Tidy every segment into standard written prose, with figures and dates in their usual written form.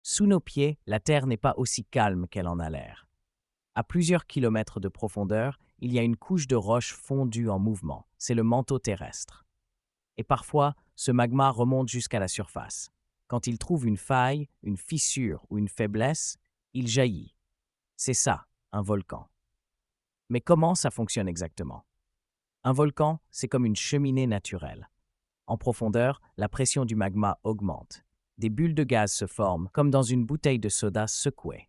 Sous nos pieds, la Terre n'est pas aussi calme qu'elle en a l'air. À plusieurs kilomètres de profondeur, il y a une couche de roche fondue en mouvement. C'est le manteau terrestre. Et parfois, ce magma remonte jusqu'à la surface. Quand il trouve une faille, une fissure ou une faiblesse, il jaillit. C'est ça, un volcan. Mais comment ça fonctionne exactement? Un volcan, c'est comme une cheminée naturelle. En profondeur, la pression du magma augmente. Des bulles de gaz se forment, comme dans une bouteille de soda secouée.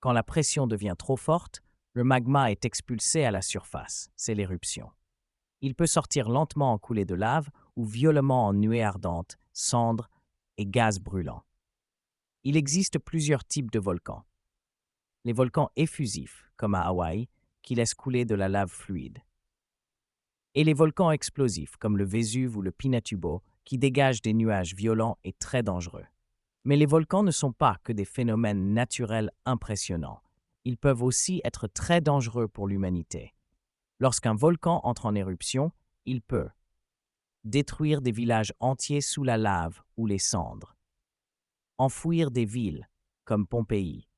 Quand la pression devient trop forte, le magma est expulsé à la surface. C'est l'éruption. Il peut sortir lentement en coulée de lave ou violemment en nuées ardentes, cendres et gaz brûlants. Il existe plusieurs types de volcans. Les volcans effusifs, comme à Hawaï, qui laissent couler de la lave fluide. Et les volcans explosifs, comme le Vésuve ou le Pinatubo, qui dégagent des nuages violents et très dangereux. Mais les volcans ne sont pas que des phénomènes naturels impressionnants. Ils peuvent aussi être très dangereux pour l'humanité. Lorsqu'un volcan entre en éruption, il peut détruire des villages entiers sous la lave ou les cendres, enfouir des villes, comme Pompéi,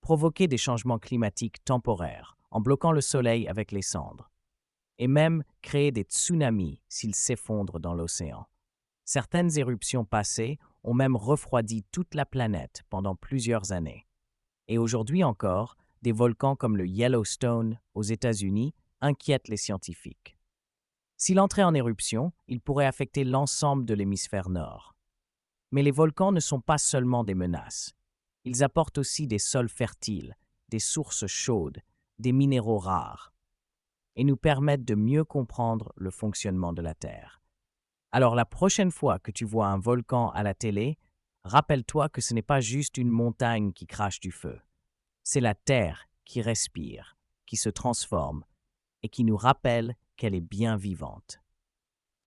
provoquer des changements climatiques temporaires en bloquant le soleil avec les cendres, et même créer des tsunamis s'ils s'effondrent dans l'océan. Certaines éruptions passées ont même refroidi toute la planète pendant plusieurs années. Et aujourd'hui encore, des volcans comme le Yellowstone aux États-Unis inquiètent les scientifiques. S'il entrait en éruption, il pourrait affecter l'ensemble de l'hémisphère nord. Mais les volcans ne sont pas seulement des menaces. Ils apportent aussi des sols fertiles, des sources chaudes, des minéraux rares, et nous permettent de mieux comprendre le fonctionnement de la Terre. Alors la prochaine fois que tu vois un volcan à la télé, rappelle-toi que ce n'est pas juste une montagne qui crache du feu. C'est la Terre qui respire, qui se transforme et qui nous rappelle qu'elle est bien vivante.